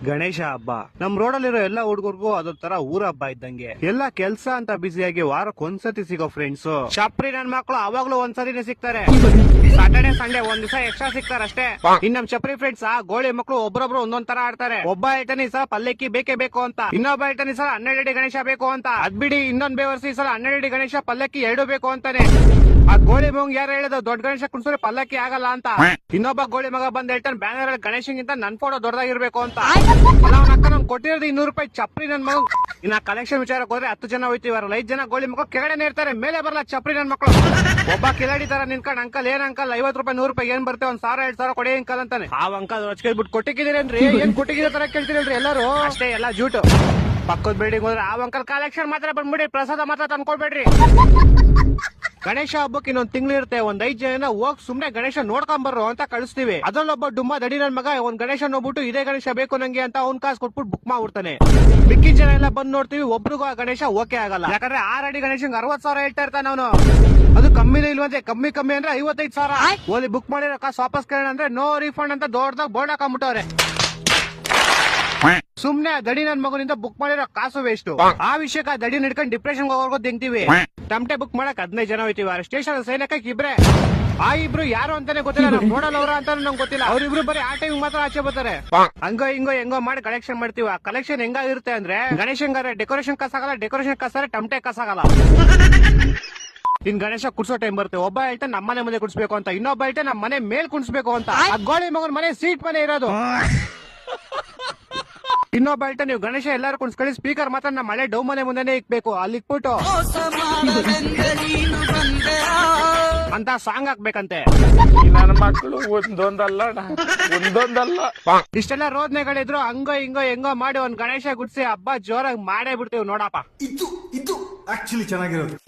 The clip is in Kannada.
ಗಣೇಶ ಹಬ್ಬ ನಮ್ ರೋಡಲ್ಲಿರೋ ಎಲ್ಲಾ ಹುಡುಗರ್ಗೂ ಅದೊಂಥರ ಊರ ಹಬ್ಬ ಇದ್ದಂಗೆ. ಎಲ್ಲ ಕೆಲ್ಸ ಅಂತ ಬ್ಯುಸಿಯಾಗಿ ವಾರಕ್ಕೆ ಒಂದ್ಸತಿ ಸಿಗೋ ಫ್ರೆಂಡ್ಸ್ ಚಪ್ರಿ ನನ್ ಮಕ್ಳು ಅವಾಗ್ಲೂ ಒಂದ್ಸತಿನೇ ಸಿಗ್ತಾರೆ. ಸಾಟರ್ಡೆ ಸಂಡೇ ಒಂದ್ ದಿವಸ ಎಕ್ಸ್ಟ್ರಾ ಸಿಗ್ತಾರೆ ಅಷ್ಟೇ. ಇನ್ ನಮ್ ಚಪ್ರಿ ಫ್ರೆಂಡ್ಸ್ ಗೋಳಿ ಮಕ್ಳು ಒಬ್ಬೊಬ್ರು ಒಂದೊಂದ್ ತರ ಆಡ್ತಾರೆ. ಒಬ್ಬ ಹೇಳ್ತಾನೆ ಸಲ ಪಲ್ಲಕ್ಕಿ ಬೇಕೇ ಬೇಕು ಅಂತ, ಇನ್ನೊಬ್ಬ ಹೇಳ್ತಾನೆ ಸಲ 12 ಅಡಿ ಗಣೇಶ ಬೇಕು ಅಂತ. ಅದ್ಬಿಡಿ ಇನ್ನೊಂದ್ ಬೇವರ್ಸಿ ಸಲ 12 ಅಡಿ ಗಣೇಶ ಪಲ್ಲಕ್ಕಿ 2 ಬೇಕು ಅಂತಾನೆ. ಆ ಗೋಳಿ ಮಗ ಯಾರು ಹೇಳಿದ ದೊಡ್ಡ ಗಣೇಶ ಕುಣಿಸಿದ್ರೆ ಪಲ್ಲಕ್ಕಿ ಆಗಲ್ಲ ಅಂತ. ಇನ್ನೊಬ್ಬ ಗೋಳಿ ಮಗ ಬಂದ್ ಹೇಳ್ತಾನೆ ಬ್ಯಾನರ್ ಗಣೇಶನ್ಗಿಂತ ನನ್ ಫೋಟೋ ದೊಡ್ಡದಾಗಿರ್ಬೇಕು ಅಂತ. ಅವ್ನ ಅಕ್ಕ ನನ್ ಕೊಟ್ಟಿರೋದು 200 ರೂಪಾಯಿ ಚಪ್ರಿ ನನ್ ಮಗ. ಇನ್ನ ಕಲೆಕ್ಷನ್ ವಿಚಾರಕ್ಕೆ ಹೋದ್ರೆ 10 ಜನ ಹೋಯ್ತಿವಾರಲ್ಲ, 5 ಜನ ಗೋಳಿ ಮಗ ಕೆಳಗಡೆ ಇರ್ತಾರೆ, ಮೇಲೆ ಬರಲ್ಲ ಚಪ್ರಿ ನನ್ ಮಕ್ಳು. ಒಬ್ಬ ಕಿಲಾಡಿ ತರ ನಿನ್ಕೊಂಡ್ ಅಂಕಲ್ ಏನ್ ಅಂಕಲ್ 50 ರೂಪಾಯಿ 100 ರೂಪಾಯಿ ಏನ್ ಬರ್ತೇವೆ 1000 2000 ಕೊಡಿ ಅಂಕಲ್ ಅಂತಾನೆ. ಆ ಅಂಕಲ್ ರೊಚ್ಕೇಳ್ಬಿಟ್ಟು ಕೊಟ್ಟಿದ್ದೀರೇನ್ರಿ ಏನ್ ಕೊಟ್ಟಿದ್ದೀರ ತರ ಕೇಳ್ತೀರಲ್ರಿ ಎಲ್ಲರೂ. ಅಷ್ಟೇ ಎಲ್ಲ ಜೂಟು. ಪಕ್ಕದ ಬಿಲ್ಡಿಂಗ್ ಹೋದ್ರೆ ಆ ಅಂಕಲ್ ಕಲೆಕ್ಷನ್ ಮಾತ್ರ ಬಂದ್ಬಿಡಿ, ಪ್ರಸಾದ ಮಾತ್ರ ತಂದ್ಕೊಡ್ಬೇಡ್ರಿ. ಗಣೇಶ ಹಬ್ಬಕ್ಕೆ ಇನ್ನೊಂದ್ ತಿಂಗಳು ಇರುತ್ತೆ. ಒಂದ್ 5 ಜನ ಹೋಗ್ ಸುಮ್ನೆ ಗಣೇಶ ನೋಡ್ಕೊಂಡ್ ಬರ್ರು ಅಂತ ಕಳಿಸ್ತೀವಿ. ಅದ್ರಲ್ಲೊಬ್ಬ ಡುಮ್ಮ ದಡಿ ನನ್ ಮಗ ಒಂದ್ ಗಣೇಶ ನೋಡ್ಬಿಟ್ಟು ಇದೇ ಗಣೇಶ ಬೇಕು ನಂಗೆ ಅಂತ ಅವ್ನ್ ಕಾಸು ಕೊಟ್ಬಿಟ್ಟು ಬುಕ್ ಮಾಡ್ಬಿಡ್ತಾನೆ. ಮಿಕ್ಕಿದ ಜನ ಎಲ್ಲ ಬಂದ್ ನೋಡ್ತೀವಿ, ಒಬ್ರಿಗೂ ಆ ಗಣೇಶ ಓಕೆ ಆಗಲ್ಲ. ಯಾಕಂದ್ರೆ 6 ಅಡಿ ಗಣೇಶಂಗೆ 60,000 ಹೇಳ್ತಾ ಇರ್ತಾನೆ ಅವನು. ಅದು ಕಮ್ಮಿನೇ ಇಲ್ವಂತೆ, ಕಮ್ಮಿ ಅಂದ್ರೆ 55,000. ಓದಿ ಬುಕ್ ಮಾಡಿರೋ ಕಾಸು ವಾಪಸ್ ಕೇಳೋಣ ಅಂದ್ರೆ ನೋ ರಿಫಂಡ್ ಅಂತ ದೊಡ್ಡದಾಗ ಬೋರ್ಡ್ ಹಾಕೊಂಡ್ಬಿಟ್ಟವ್ರೆ. ಸುಮ್ನೆ ದಡಿ ನನ್ ಮಗನಿಂದ ಬುಕ್ ಮಾಡಿರೋ ಕಾಸು ವೇಸ್ಟ್. ಆ ವಿಷಯಕ್ಕೆ ದಡಿ ನಡ್ಕೊಂಡು ಡಿಪ್ರೆಷನ್ ಹೋಗೋರ್ಗು ತೆಗ್ತೀವಿ. ಟಮಟೆ ಬುಕ್ ಮಾಡಕ್ 15 ಜನ ಹೋಯ್ತಿವಿ. ಸ್ಟೇಷನ್ ಸೈನಕ್ಕೆ ಇಬ್ರೆ. ಆ ಇಬ್ರು ಯಾರು ಅಂತಾನೆ ಗೊತ್ತಿಲ್ಲ, ನಮ್ ನೋಡಲ್ ಅವ್ರ ಅಂತ ನಂಗೆ ಗೊತ್ತಿಲ್ಲ. ಅವ್ರಿಬ್ರು ಬರೀ ಆ ಟೈಮ್ ಮಾತ್ರ ಆಚೆ ಬರ್ತಾರೆ. ಹಂಗೋ ಹಿಂಗೋ ಹೆಂಗೋ ಮಾಡಿ ಕಲೆಕ್ಷನ್ ಮಾಡ್ತೀವಿ. ಆ ಕಲೆಕ್ಷನ್ ಹೆಂಗಾಗಿರುತ್ತೆ ಅಂದ್ರೆ ಗಣೇಶಂಗಾರೆ ಡೆಕೋರೇಷನ್ ಕಾಸಾಗಲ್ಲ, ಡೆಕೋರೇಷನ್ ಕಾಸಾರೆ ಟಮಟೆ ಕಾಸಾಗಲ್ಲ. ಇನ್ ಗಣೇಶ ಕುಡ್ಸೋ ಟೈಮ್ ಬರುತ್ತೆ. ಒಬ್ಬ ಹೇಳ್ತಾನೆ ನಮ್ಮನೆ ಮುಂದೆ ಕುಡ್ಸ್ಬೇಕು ಅಂತ, ಇನ್ನೊಬ್ಬ ಹೇಳ್ತಾನೆ ನಮ್ಮ ಮನೆ ಮೇಲ್ ಕುಣಿಸ್ಬೇಕು ಅಂತ. ಆ ಗೋಳಿ ಮಗನ್ ಮನೆ ಸೀಟ್ ಮನೆ ಇರೋದು. ಇನ್ನೊಬ್ಬ ಹೇಳ್ತಾ ನೀವು ಗಣೇಶ ಎಲ್ಲಾರು ಕುಣಿಸ್ಕೊಳ್ಳಿ, ಸ್ಪೀಕರ್ ಮಾತ್ರ ನಮ್ಮ ಮಳೆ ಡೌ ಮನೆ ಮುಂದೆನೆ ಇಕ್ಬೇಕು, ಅಲ್ಲಿ ಇಕ್ಬಿಟ್ಟು ಅಂತ ಸಾಂಗ್ ಹಾಕ್ಬೇಕಂತೆ. ನನ್ನ ಮಕ್ಕಳು ಒಂದೊಂದಲ್ಲ. ಇಷ್ಟೆಲ್ಲ ರೋದನೆಗಳಿದ್ರು ಹಂಗೋ ಹಿಂಗೋ ಹೆಂಗೋ ಮಾಡಿ ಒಂದ್ ಗಣೇಶ ಗುಡ್ಸಿ ಹಬ್ಬ ಜೋರಾಗಿ ಮಾಡೇ ಬಿಡ್ತೀವಿ ನೋಡಪ್ಪ. ಇದು ಆಕ್ಚುಲಿ ಚೆನ್ನಾಗಿರೋದು.